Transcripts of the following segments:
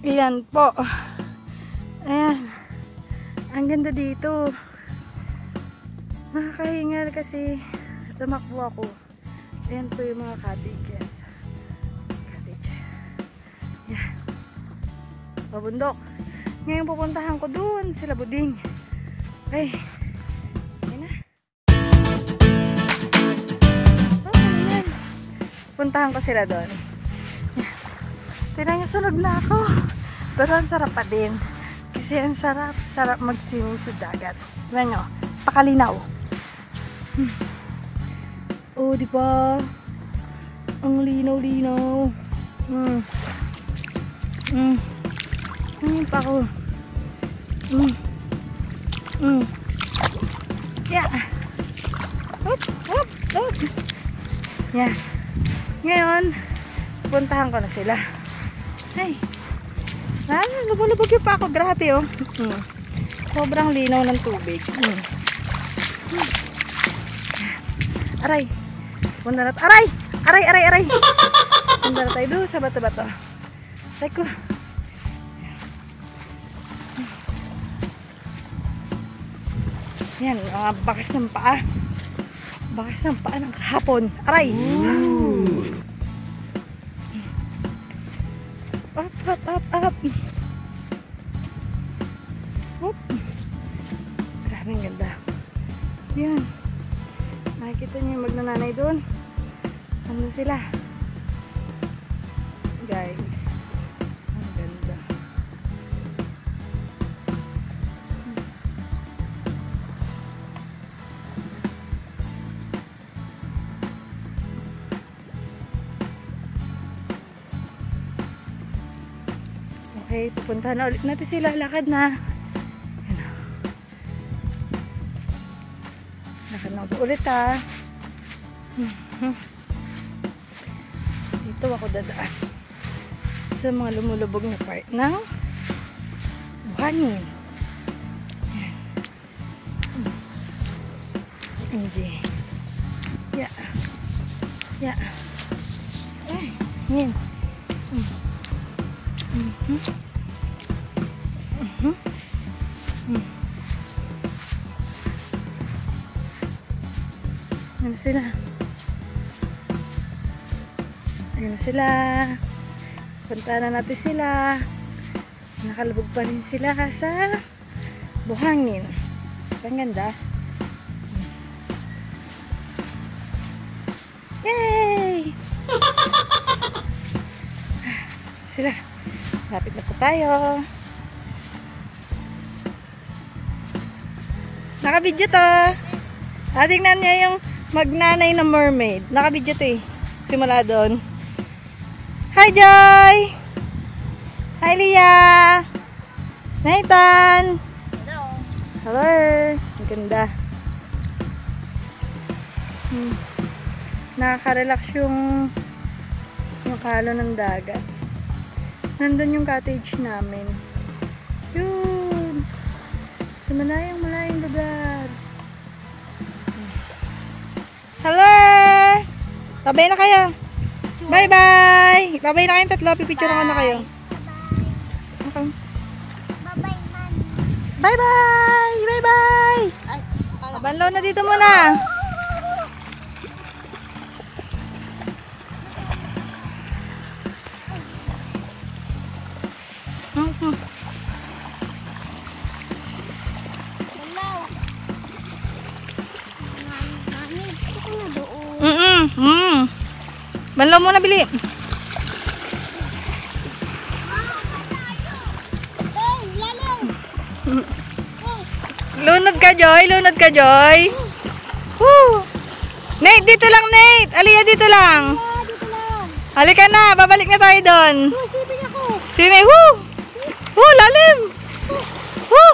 Ayan po. Ayan. Ang ganda dito. Nakakahingal kasi tumakbo ako. Ayan po yung mga cottages. Cottage. Ayan. Pabundok. Ngayon pupuntahan ko dun sila Buding. Okay. Ayan na. Oh, ayan. Puntahan ko sila dun. Tingnan nyo, sunod na ako. Pero ang sarap pa din. Kasi ang sarap mag-swimming sa dagat. Tingnan nyo, pakalinaw. Oh, di ba? Ang linaw-linaw. Pa ako. Yeah. Hop, hop, hop. Yeah. Ngayon, puntahan ko na sila. Ay. Lubog-lubog yung pa ako. Grabe, oh. Sobrang linaw ng tubig. Aray. Punta na. Aray! Aray! Punta na tayo doon sa bato-bato. Teko. Yan, mga bakas ng paa. Bakas ng paa ng kahapon. Aray! Up. Hop. Maraming ganda. Yan. Nakikita niyo yung magnananay doon. Ano sila? Guys. Ang ganda. Okay, pupuntahan na ulit natin sila. Lakad na. Lakad na ulit ha. Dito ako dadaan sa mga lumulubog na part ng buhangin. Hindi. Yeah. Ay, yan. Ano sila? Ayun na sila. Punta na natin sila. Nakalubog pa rin sila sa buhangin. Ang ganda. Yay! Sila. Lapit na po tayo. Naka-video to. Tingnan niya yung magnanay na mermaid. Naka-video to eh. Simula doon. Hi Joy! Hi Leah! Nathan! Hello! Hello! Ang ganda. Nakaka-relax yung halo ng dagat. Nandun yung cottage namin. Yun! Sa malayang lugar. Hello! Babay na kayo. Bye-bye! Babay na kayong tatlo. Pipicture ko na kayo. Okay. Bye-bye, man. Bye-bye! Bye-bye! Abanlaw na dito muna. Banlaw muna, bili. Lunod ka, Joy. Lunod ka, Joy. Woo! Nate, dito lang, Nate. Aliyah, dito lang. Halika na. Babalik na tayo doon. Swimming ako. Swimming. Woo! Woo, lalim. Woo!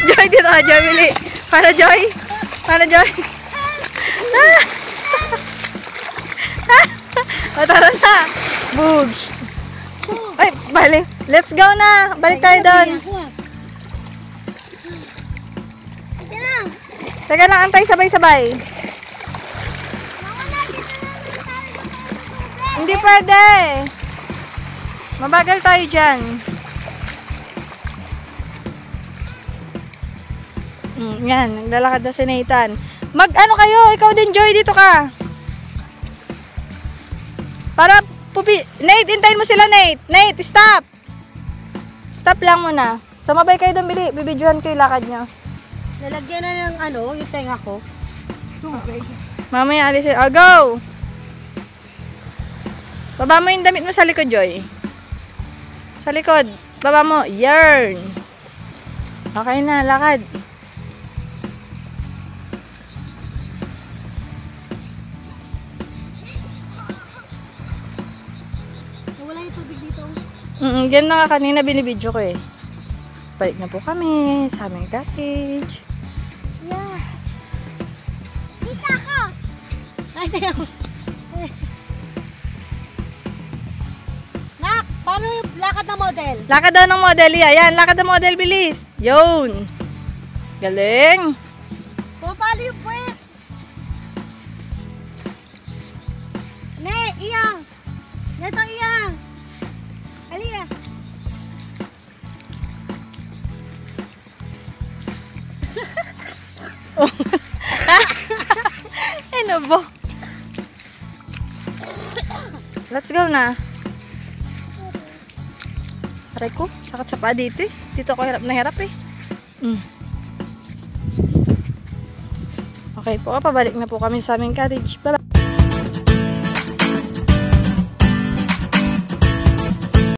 Joy, dito ka, Joy. Bili. Para, Joy. Para, Joy. Tara na. Bugs. Ay, balik. Let's go na. Balik tayo doon. Teka lang, antay sabay-sabay. Mawala dito na naman tayo sa tubig. Hindi pwede. Mabagal tayo dyan. Yan, naglalakad na si Nathan. Mag-ano kayo? Ikaw din, Joy, dito ka. Para, Nate, hintayin mo sila, Nate. Nate, stop. Stop lang muna. Sumabay kayo doon, bibidyohan ko yung lakad nyo. Lalagyan na ng ano, yung tenga ko. Tubig. Mamaya alisin. Oh, go! Baba mo yung damit mo sa likod, Joy. Sa likod. Baba mo. Yarn. Okay na, lakad. Nawala yung tubig dito. Yan na nga kanina binibidyo ko eh. Balik na po kami sa aming cottage. Yeah. Dito ako. Ay, teka mo. Nak, paano yung lakad na model? Lakad daw ng model, yan. Lakad ng model, bilis. Yun. Galing. Pumapalo yung puwet. Ne, iyang. Neto, iyang. Halika. Ano ba? Let's go na. Aray ko, sakit sa paa dito eh. Dito ako hirap na hirap eh. Okay po, pabalik na po kami sa aming cottage. Bye-bye.